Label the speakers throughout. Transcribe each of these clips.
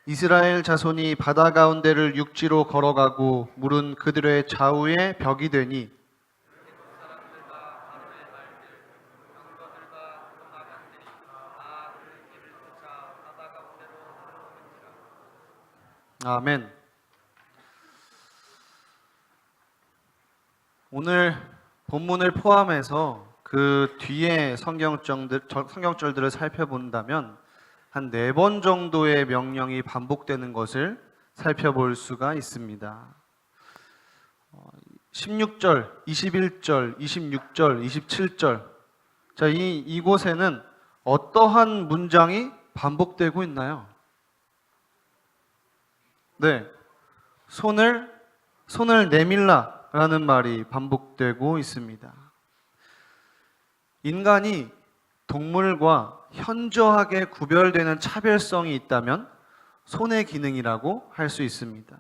Speaker 1: 이스라엘 자손이 바다 가운데를 육지로 걸어가고 물은 그들의 좌우에 벽이 되니 아멘. 오늘 본문을 포함해서 그 뒤에 성경절들을 살펴본다면 한 4번 정도의 명령이 반복되는 것을 살펴볼 수가 있습니다. 16절, 21절, 26절, 27절. 자, 이곳에는 어떠한 문장이 반복되고 있나요? 네. 손을 내밀라라는 말이 반복되고 있습니다. 인간이 동물과 현저하게 구별되는 차별성이 있다면 손의 기능이라고 할 수 있습니다.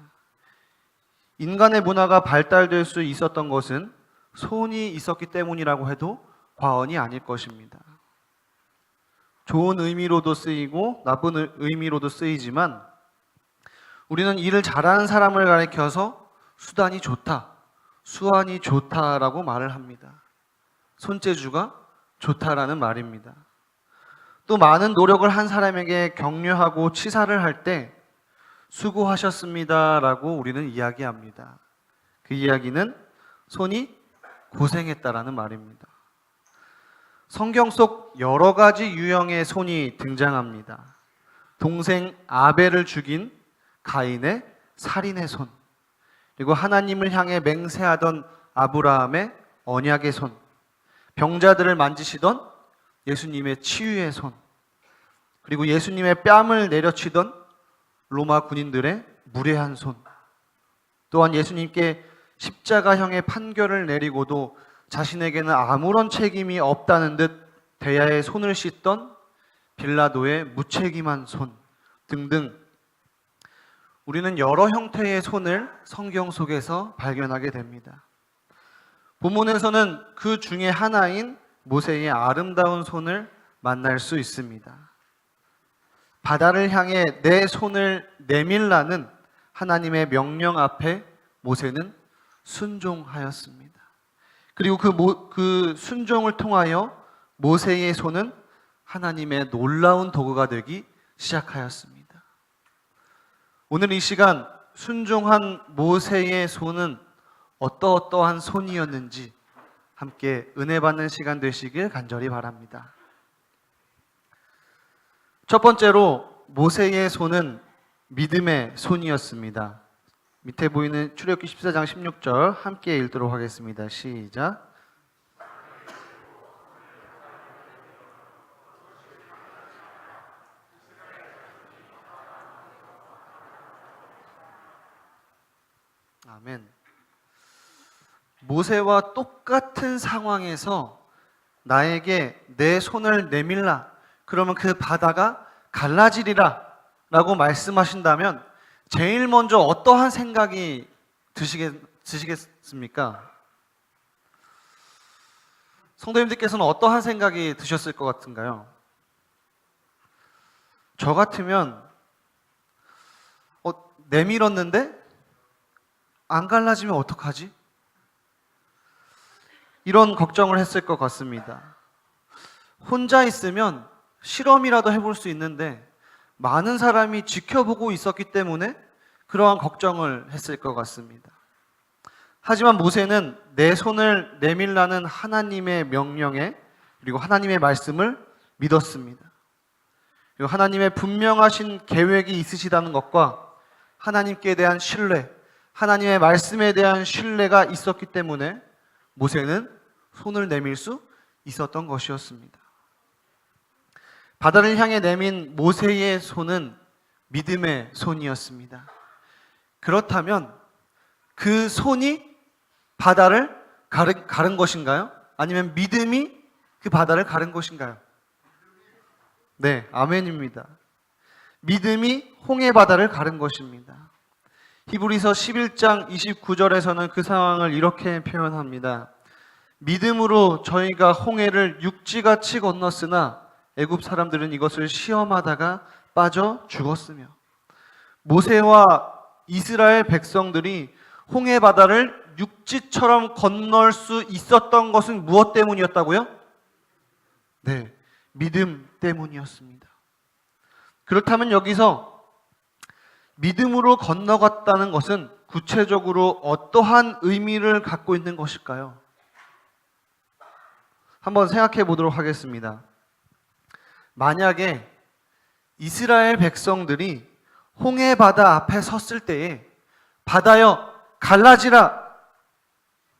Speaker 1: 인간의 문화가 발달될 수 있었던 것은 손이 있었기 때문이라고 해도 과언이 아닐 것입니다. 좋은 의미로도 쓰이고 나쁜 의미로도 쓰이지만 우리는 일을 잘하는 사람을 가리켜서 수단이 좋다, 수완이 좋다라고 말을 합니다. 손재주가 좋다라는 말입니다. 또 많은 노력을 한 사람에게 격려하고 치사를 할 때 수고하셨습니다라고 우리는 이야기합니다. 그 이야기는 손이 고생했다라는 말입니다. 성경 속 여러 가지 유형의 손이 등장합니다. 동생 아벨을 죽인 가인의 살인의 손, 그리고 하나님을 향해 맹세하던 아브라함의 언약의 손, 병자들을 만지시던 예수님의 치유의 손, 그리고 예수님의 뺨을 내려치던 로마 군인들의 무례한 손, 또한 예수님께 십자가형의 판결을 내리고도 자신에게는 아무런 책임이 없다는 듯 대야에 손을 씻던 빌라도의 무책임한 손 등등, 우리는 여러 형태의 손을 성경 속에서 발견하게 됩니다. 본문에서는 그 중에 하나인 모세의 아름다운 손을 만날 수 있습니다. 바다를 향해 내 손을 내밀라는 하나님의 명령 앞에 모세는 순종하였습니다. 그리고 그 순종을 통하여 모세의 손은 하나님의 놀라운 도구가 되기 시작하였습니다. 오늘 이 시간 순종한 모세의 손은 어떠한 손이었는지 함께 은혜 받는 시간 되시길 간절히 바랍니다. 첫 번째로 모세의 손은 믿음의 손이었습니다. 밑에 보이는 출애굽기 14장 16절 함께 읽도록 하겠습니다. 시작. 아멘. 모세와 똑같은 상황에서 나에게 내 손을 내밀라, 그러면 그 바다가 갈라지리라 라고 말씀하신다면 제일 먼저 어떠한 생각이 드시겠습니까? 성도님들께서는 어떠한 생각이 드셨을 것 같은가요? 저 같으면 내밀었는데 안 갈라지면 어떡하지? 이런 걱정을 했을 것 같습니다. 혼자 있으면 실험이라도 해볼 수 있는데 많은 사람이 지켜보고 있었기 때문에 그러한 걱정을 했을 것 같습니다. 하지만 모세는 내 손을 내밀라는 하나님의 명령에, 그리고 하나님의 말씀을 믿었습니다. 그리고 하나님의 분명하신 계획이 있으시다는 것과 하나님께 대한 신뢰, 하나님의 말씀에 대한 신뢰가 있었기 때문에 모세는 손을 내밀 수 있었던 것이었습니다. 바다를 향해 내민 모세의 손은 믿음의 손이었습니다. 그렇다면 그 손이 바다를 가른 것인가요? 아니면 믿음이 그 바다를 가른 것인가요? 네, 아멘입니다. 믿음이 홍해 바다를 가른 것입니다. 히브리서 11장 29절에서는 그 상황을 이렇게 표현합니다. 믿음으로 저희가 홍해를 육지같이 건넜으나 애굽 사람들은 이것을 시험하다가 빠져 죽었으며. 모세와 이스라엘 백성들이 홍해 바다를 육지처럼 건널 수 있었던 것은 무엇 때문이었다고요? 네, 믿음 때문이었습니다. 그렇다면 여기서 믿음으로 건너갔다는 것은 구체적으로 어떠한 의미를 갖고 있는 것일까요? 한번 생각해 보도록 하겠습니다. 만약에 이스라엘 백성들이 홍해 바다 앞에 섰을 때에 바다여 갈라지라,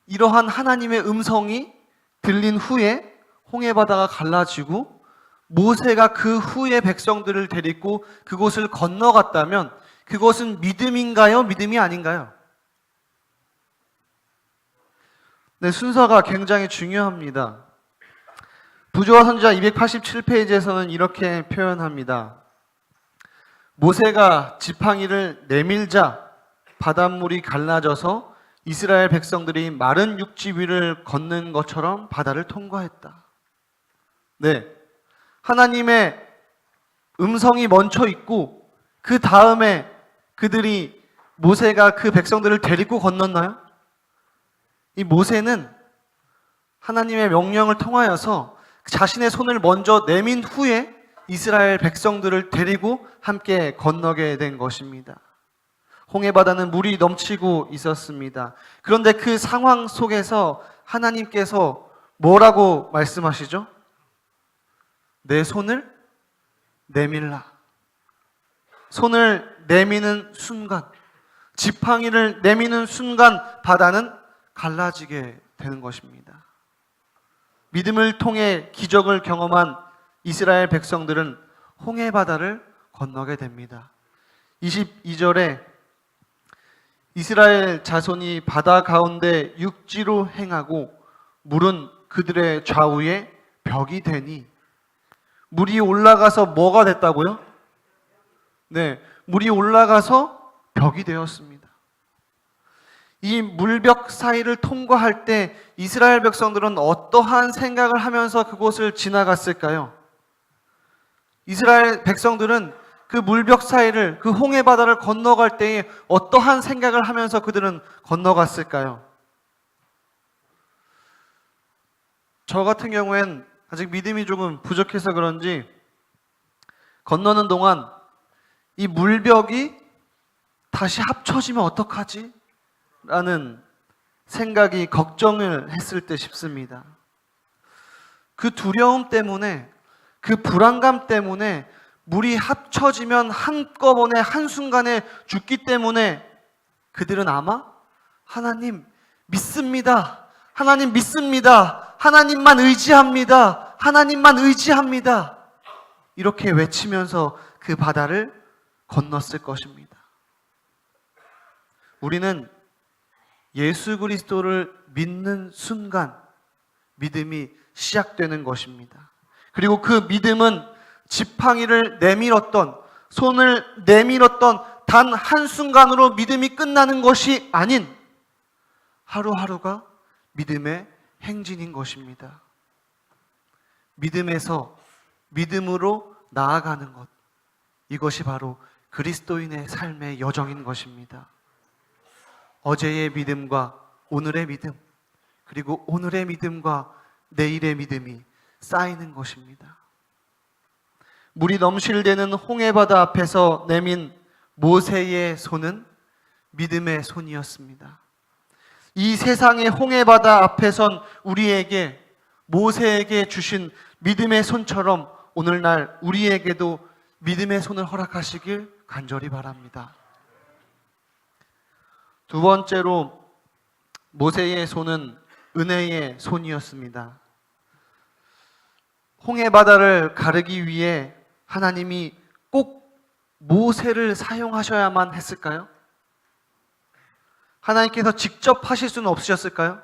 Speaker 1: 이러한 하나님의 음성이 들린 후에 홍해 바다가 갈라지고 모세가 그 후에 백성들을 데리고 그곳을 건너갔다면 그것은 믿음인가요? 믿음이 아닌가요? 네, 순서가 굉장히 중요합니다. 부조와 선지자 287페이지에서는 이렇게 표현합니다. 모세가 지팡이를 내밀자 바닷물이 갈라져서 이스라엘 백성들이 마른 육지 위를 걷는 것처럼 바다를 통과했다. 네, 하나님의 음성이 멈춰 있고 그 다음에 그들이 모세가 그 백성들을 데리고 건넜나요? 이 모세는 하나님의 명령을 통하여서 자신의 손을 먼저 내민 후에 이스라엘 백성들을 데리고 함께 건너게 된 것입니다. 홍해 바다는 물이 넘치고 있었습니다. 그런데 그 상황 속에서 하나님께서 뭐라고 말씀하시죠? 내 손을 내밀라. 손을 내미는 순간, 지팡이를 내미는 순간 바다는 갈라지게 되는 것입니다. 믿음을 통해 기적을 경험한 이스라엘 백성들은 홍해 바다를 건너게 됩니다. 22절에 이스라엘 자손이 바다 가운데 육지로 행하고 물은 그들의 좌우에 벽이 되니, 물이 올라가서 뭐가 됐다고요? 네, 물이 올라가서 벽이 되었습니다. 이 물벽 사이를 통과할 때 이스라엘 백성들은 어떠한 생각을 하면서 그곳을 지나갔을까요? 이스라엘 백성들은 그 물벽 사이를, 그 홍해 바다를 건너갈 때에 어떠한 생각을 하면서 그들은 건너갔을까요? 저 같은 경우엔 아직 믿음이 조금 부족해서 그런지 건너는 동안 이 물벽이 다시 합쳐지면 어떡하지? 라는 생각이, 걱정을 했을 때 싶습니다. 그 두려움 때문에, 그 불안감 때문에 물이 합쳐지면 한꺼번에 한순간에 죽기 때문에 그들은 아마 하나님 믿습니다. 하나님 믿습니다. 하나님만 의지합니다. 하나님만 의지합니다. 이렇게 외치면서 그 바다를 건넜을 것입니다. 우리는 예수 그리스도를 믿는 순간 믿음이 시작되는 것입니다. 그리고 그 믿음은 지팡이를 내밀었던, 손을 내밀었던 단 한순간으로 믿음이 끝나는 것이 아닌 하루하루가 믿음의 행진인 것입니다. 믿음에서 믿음으로 나아가는 것, 이것이 바로 그리스도인의 삶의 여정인 것입니다. 어제의 믿음과 오늘의 믿음, 그리고 오늘의 믿음과 내일의 믿음이 쌓이는 것입니다. 물이 넘실대는 홍해바다 앞에서 내민 모세의 손은 믿음의 손이었습니다. 이 세상의 홍해바다 앞에선 우리에게, 모세에게 주신 믿음의 손처럼 오늘날 우리에게도 믿음의 손을 허락하시길 간절히 바랍니다. 두 번째로 모세의 손은 은혜의 손이었습니다. 홍해바다를 가르기 위해 하나님이 꼭 모세를 사용하셔야만 했을까요? 하나님께서 직접 하실 수는 없으셨을까요?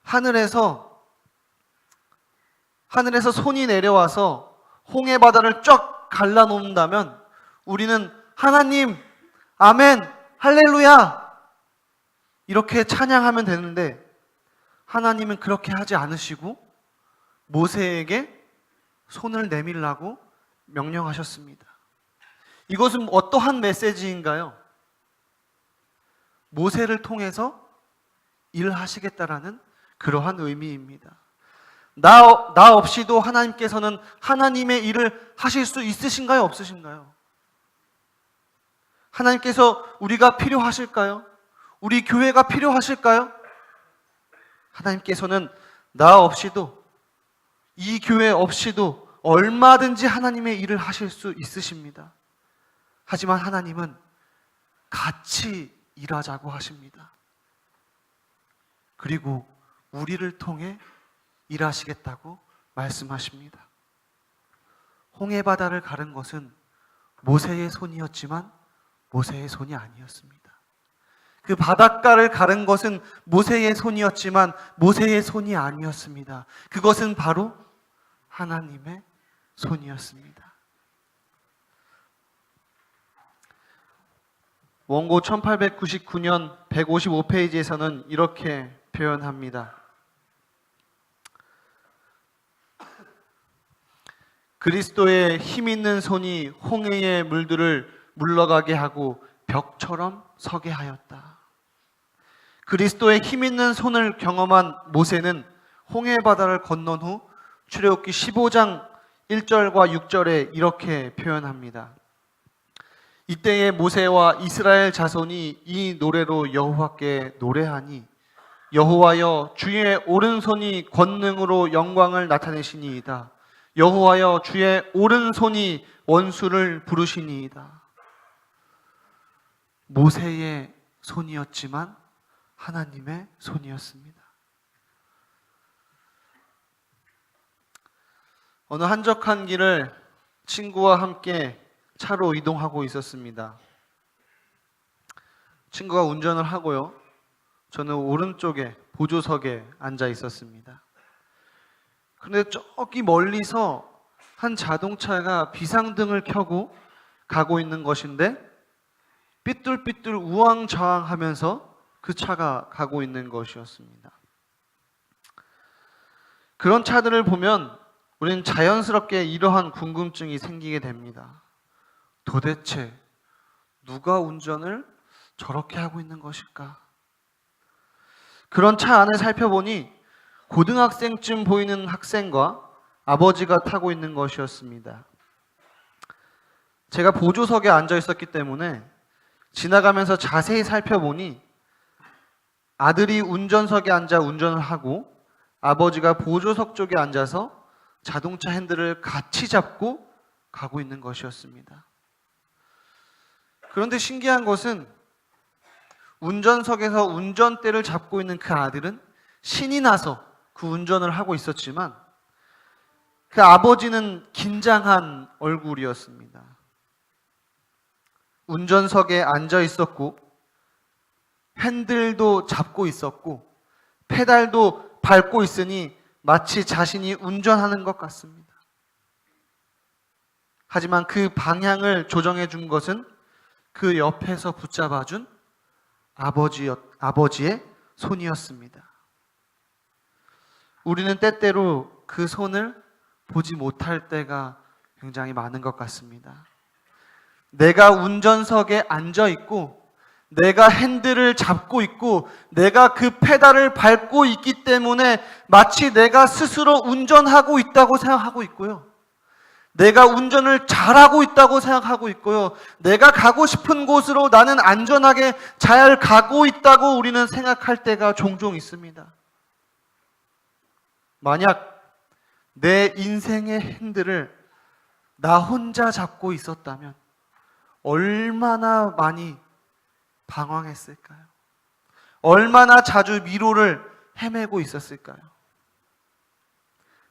Speaker 1: 하늘에서 손이 내려와서 홍해바다를 쫙 갈라놓는다면 우리는 하나님, 아멘, 할렐루야 이렇게 찬양하면 되는데 하나님은 그렇게 하지 않으시고 모세에게 손을 내밀라고 명령하셨습니다. 이것은 어떠한 메시지인가요? 모세를 통해서 일하시겠다라는 그러한 의미입니다. 나 없이도 하나님께서는 하나님의 일을 하실 수 있으신가요? 없으신가요? 하나님께서 우리가 필요하실까요? 우리 교회가 필요하실까요? 하나님께서는 나 없이도, 이 교회 없이도 얼마든지 하나님의 일을 하실 수 있으십니다. 하지만 하나님은 같이 일하자고 하십니다. 그리고 우리를 통해 일하시겠다고 말씀하십니다. 홍해바다를 가른 것은 모세의 손이었지만 모세의 손이 아니었습니다. 그 바닷가를 가른 것은 모세의 손이었지만 모세의 손이 아니었습니다. 그것은 바로 하나님의 손이었습니다. 원고 1899년 155페이지에서는 이렇게 표현합니다. 그리스도의 힘 있는 손이 홍해의 물들을 물러가게 하고 벽처럼 서게 하였다. 그리스도의 힘 있는 손을 경험한 모세는 홍해바다를 건넌 후 출애굽기 15장 1절과 6절에 이렇게 표현합니다. 이때에 모세와 이스라엘 자손이 이 노래로 여호와께 노래하니 여호와여 주의 오른손이 권능으로 영광을 나타내시니이다. 여호와여 주의 오른손이 원수를 부르시니이다. 모세의 손이었지만 하나님의 손이었습니다. 어느 한적한 길을 친구와 함께 차로 이동하고 있었습니다. 친구가 운전을 하고요. 저는 오른쪽에 보조석에 앉아 있었습니다. 그런데 저기 멀리서 한 자동차가 비상등을 켜고 가고 있는 것인데 삐뚤삐뚤 우왕좌왕하면서 그 차가 가고 있는 것이었습니다. 그런 차들을 보면 우리는 자연스럽게 이러한 궁금증이 생기게 됩니다. 도대체 누가 운전을 저렇게 하고 있는 것일까? 그런 차 안을 살펴보니 고등학생쯤 보이는 학생과 아버지가 타고 있는 것이었습니다. 제가 보조석에 앉아 있었기 때문에 지나가면서 자세히 살펴보니 아들이 운전석에 앉아 운전을 하고 아버지가 보조석 쪽에 앉아서 자동차 핸들을 같이 잡고 가고 있는 것이었습니다. 그런데 신기한 것은 운전석에서 운전대를 잡고 있는 그 아들은 신이 나서 그 운전을 하고 있었지만 그 아버지는 긴장한 얼굴이었습니다. 운전석에 앉아 있었고 핸들도 잡고 있었고 페달도 밟고 있으니 마치 자신이 운전하는 것 같습니다. 하지만 그 방향을 조정해 준 것은 그 옆에서 붙잡아 준 아버지의 손이었습니다. 우리는 때때로 그 손을 보지 못할 때가 굉장히 많은 것 같습니다. 내가 운전석에 앉아 있고 내가 핸들을 잡고 있고 내가 그 페달을 밟고 있기 때문에 마치 내가 스스로 운전하고 있다고 생각하고 있고요. 내가 운전을 잘하고 있다고 생각하고 있고요. 내가 가고 싶은 곳으로 나는 안전하게 잘 가고 있다고 우리는 생각할 때가 종종 있습니다. 만약 내 인생의 핸들을 나 혼자 잡고 있었다면 얼마나 많이 방황했을까요? 얼마나 자주 미로를 헤매고 있었을까요?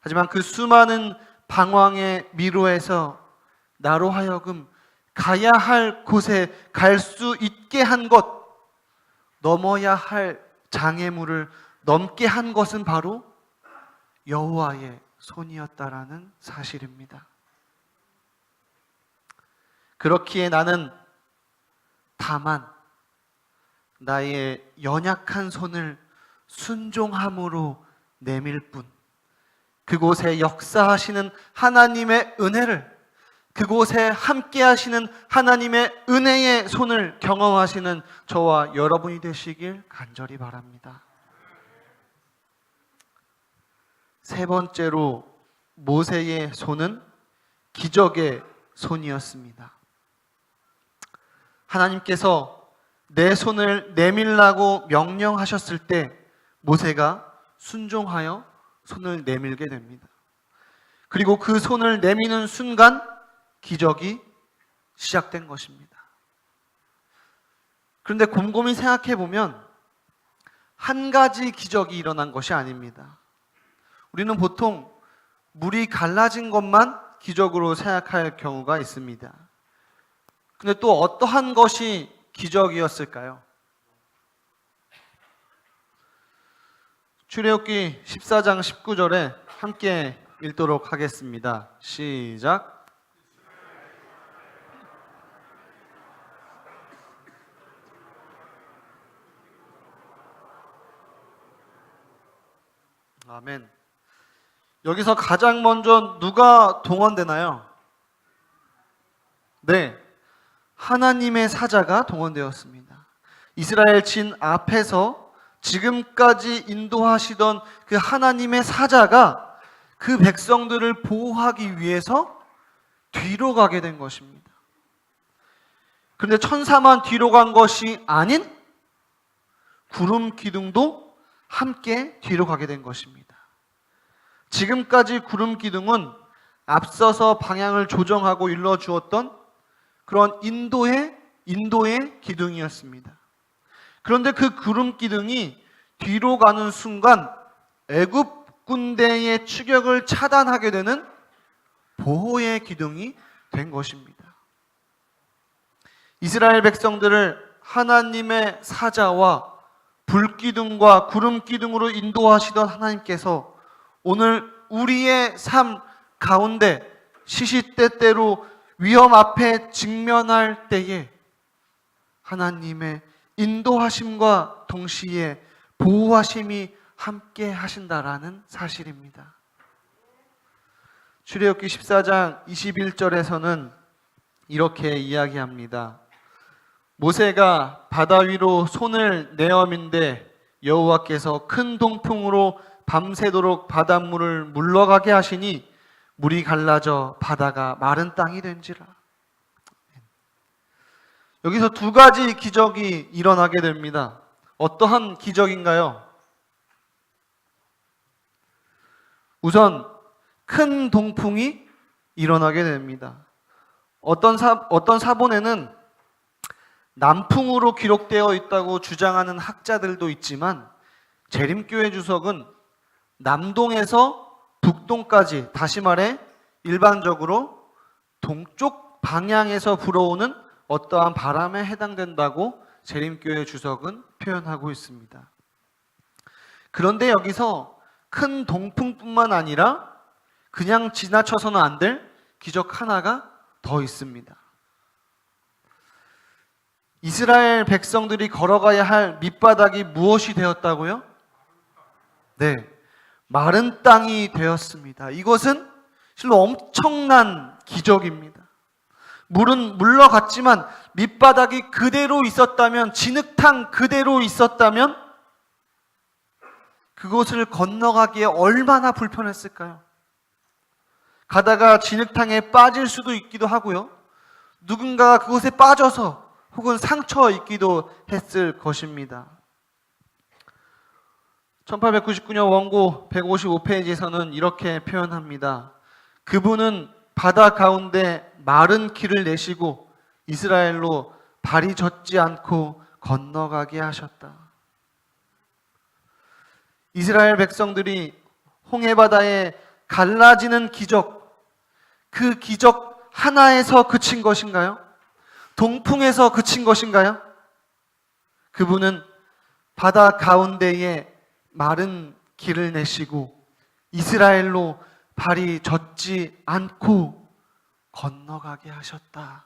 Speaker 1: 하지만 그 수많은 방황의 미로에서 나로 하여금 가야 할 곳에 갈 수 있게 한 것, 넘어야 할 장애물을 넘게 한 것은 바로 여호와의 손이었다라는 사실입니다. 그렇기에 나는 다만 나의 연약한 손을 순종함으로 내밀 뿐 그곳에 역사하시는 하나님의 은혜를 그곳에 함께 하시는 하나님의 은혜의 손을 경험하시는 저와 여러분이 되시길 간절히 바랍니다. 세 번째로 모세의 손은 기적의 손이었습니다. 하나님께서 내 손을 내밀라고 명령하셨을 때 모세가 순종하여 손을 내밀게 됩니다. 그리고 그 손을 내미는 순간 기적이 시작된 것입니다. 그런데 곰곰이 생각해 보면 한 가지 기적이 일어난 것이 아닙니다. 우리는 보통 물이 갈라진 것만 기적으로 생각할 경우가 있습니다. 근데 또 어떠한 것이 기적이었을까요? 출애굽기 14장 19절에 함께 읽도록 하겠습니다. 시작. 아멘. 여기서 가장 먼저 누가 동원되나요? 네, 하나님의 사자가 동원되었습니다. 이스라엘 진 앞에서 지금까지 인도하시던 그 하나님의 사자가 그 백성들을 보호하기 위해서 뒤로 가게 된 것입니다. 그런데 천사만 뒤로 간 것이 아닌 구름 기둥도 함께 뒤로 가게 된 것입니다. 지금까지 구름 기둥은 앞서서 방향을 조정하고 일러주었던 그런 인도의 기둥이었습니다. 그런데 그 구름 기둥이 뒤로 가는 순간 애굽 군대의 추격을 차단하게 되는 보호의 기둥이 된 것입니다. 이스라엘 백성들을 하나님의 사자와 불기둥과 구름 기둥으로 인도하시던 하나님께서 오늘 우리의 삶 가운데 시시때때로 위험 앞에 직면할 때에 하나님의 인도하심과 동시에 보호하심이 함께 하신다라는 사실입니다. 출애굽기 14장 21절에서는 이렇게 이야기합니다. 모세가 바다 위로 손을 내어민데 여호와께서 큰 동풍으로 밤새도록 바닷물을 물러가게 하시니 물이 갈라져 바다가 마른 땅이 된지라. 여기서 두 가지 기적이 일어나게 됩니다. 어떠한 기적인가요? 우선 큰 동풍이 일어나게 됩니다. 어떤 사본에는 남풍으로 기록되어 있다고 주장하는 학자들도 있지만 재림교회 주석은 남동에서 북동까지, 다시 말해 일반적으로 동쪽 방향에서 불어오는 어떠한 바람에 해당된다고 재림교회 주석은 표현하고 있습니다. 그런데 여기서 큰 동풍뿐만 아니라 그냥 지나쳐서는 안 될 기적 하나가 더 있습니다. 이스라엘 백성들이 걸어가야 할 밑바닥이 무엇이 되었다고요? 네, 마른 땅이 되었습니다. 이것은 실로 엄청난 기적입니다. 물은 물러갔지만 밑바닥이 그대로 있었다면, 진흙탕 그대로 있었다면 그곳을 건너가기에 얼마나 불편했을까요? 가다가 진흙탕에 빠질 수도 있기도 하고요. 누군가가 그곳에 빠져서 혹은 상처 입기도 했을 것입니다. 1899년 원고 155페이지에서는 이렇게 표현합니다. 그분은 바다 가운데 마른 길을 내시고 이스라엘로 발이 젖지 않고 건너가게 하셨다. 이스라엘 백성들이 홍해바다에 갈라지는 기적, 그 기적 하나에서 그친 것인가요? 동풍에서 그친 것인가요? 그분은 바다 가운데에 마른 길을 내시고 이스라엘로 발이 젖지 않고 건너가게 하셨다.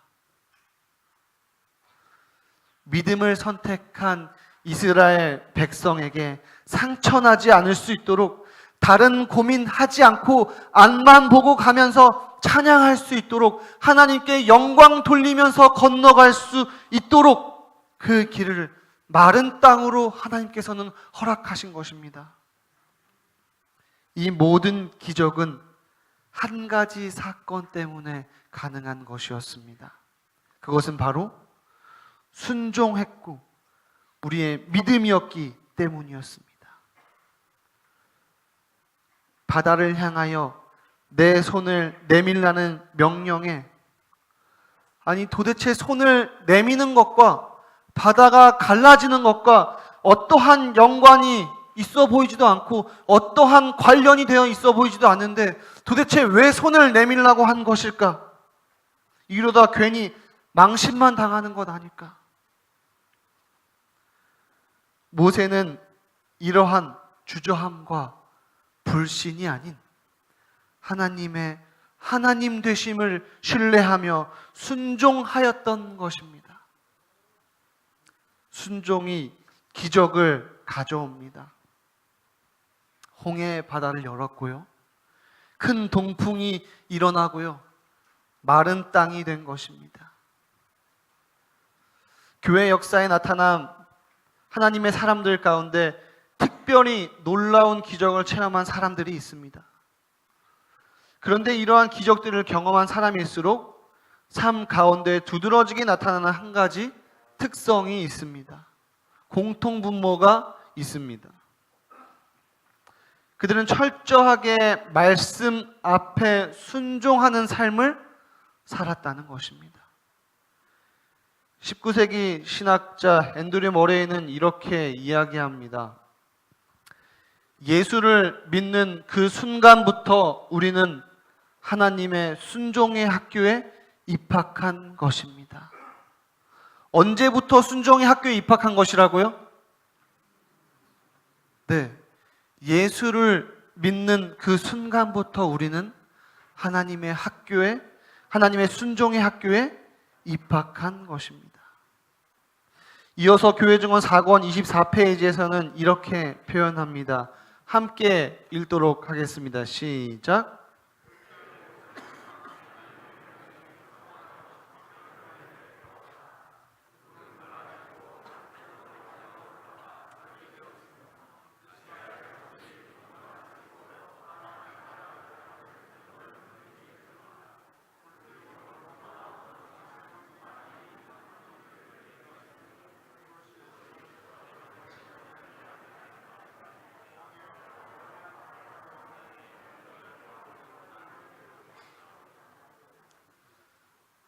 Speaker 1: 믿음을 선택한 이스라엘 백성에게 상처나지 않을 수 있도록 다른 고민하지 않고 앞만 보고 가면서 찬양할 수 있도록, 하나님께 영광 돌리면서 건너갈 수 있도록 그 길을 마른 땅으로 하나님께서는 허락하신 것입니다. 이 모든 기적은 한 가지 사건 때문에 가능한 것이었습니다. 그것은 바로 순종했고 우리의 믿음이었기 때문이었습니다. 바다를 향하여 내 손을 내밀라는 명령에, 아니 도대체 손을 내미는 것과 바다가 갈라지는 것과 어떠한 연관이 있어 보이지도 않고 어떠한 관련이 되어 있어 보이지도 않는데 도대체 왜 손을 내밀라고 한 것일까? 이러다 괜히 망신만 당하는 것 아닐까? 모세는 이러한 주저함과 불신이 아닌 하나님의 하나님 되심을 신뢰하며 순종하였던 것입니다. 순종이 기적을 가져옵니다. 홍해 바다를 열었고요. 큰 동풍이 일어나고요. 마른 땅이 된 것입니다. 교회 역사에 나타난 하나님의 사람들 가운데 특별히 놀라운 기적을 체험한 사람들이 있습니다. 그런데 이러한 기적들을 경험한 사람일수록 삶 가운데 두드러지게 나타나는 한 가지 특성이 있습니다. 공통분모가 있습니다. 그들은 철저하게 말씀 앞에 순종하는 삶을 살았다는 것입니다. 19세기 신학자 앤드류 머레이는 이렇게 이야기합니다. 예수를 믿는 그 순간부터 우리는 하나님의 순종의 학교에 입학한 것입니다. 언제부터 순종의 학교에 입학한 것이라고요? 네. 예수를 믿는 그 순간부터 우리는 하나님의 학교에, 하나님의 순종의 학교에 입학한 것입니다. 이어서 교회증언 4권 24페이지에서는 이렇게 표현합니다. 함께 읽도록 하겠습니다. 시작.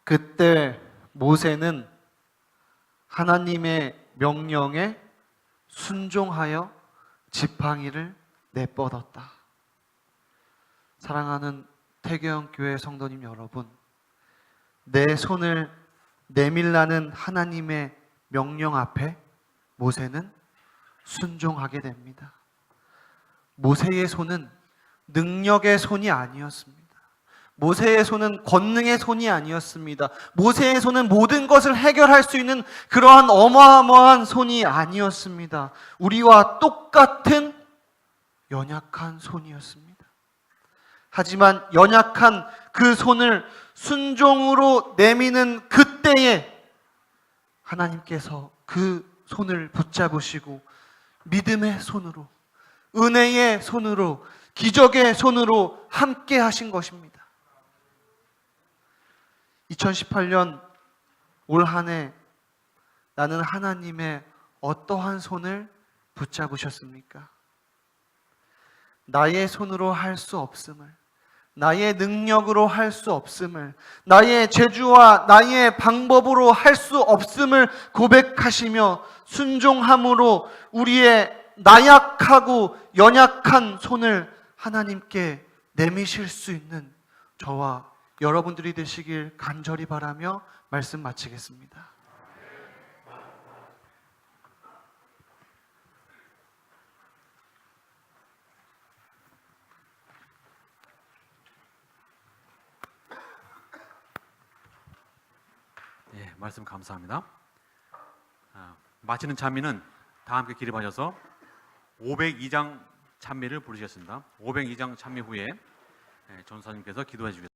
Speaker 1: 그때 모세는 하나님의 명령에 순종하여 지팡이를 내뻗었다. 사랑하는 태교형교회 성도님 여러분, 내 손을 내밀라는 하나님의 명령 앞에 모세는 순종하게 됩니다. 모세의 손은 능력의 손이 아니었습니다. 모세의 손은 권능의 손이 아니었습니다. 모세의 손은 모든 것을 해결할 수 있는 그러한 어마어마한 손이 아니었습니다. 우리와 똑같은 연약한 손이었습니다. 하지만 연약한 그 손을 순종으로 내미는 그때에 하나님께서 그 손을 붙잡으시고 믿음의 손으로, 은혜의 손으로, 기적의 손으로 함께 하신 것입니다. 2018년 올 한 해 나는 하나님의 어떠한 손을 붙잡으셨습니까? 나의 손으로 할 수 없음을, 나의 능력으로 할 수 없음을, 나의 재주와 나의 방법으로 할 수 없음을 고백하시며 순종함으로 우리의 나약하고 연약한 손을 하나님께 내미실 수 있는 저와 여러분들이 되시길 간절히 바라며 말씀 마치겠습니다.
Speaker 2: 예, 말씀 감사합니다. 마치는 찬미는 다 함께 기립하셔서 502장 찬미를 부르시겠습니다. 502장 찬미 후에 전사님께서 기도해 주겠습니다.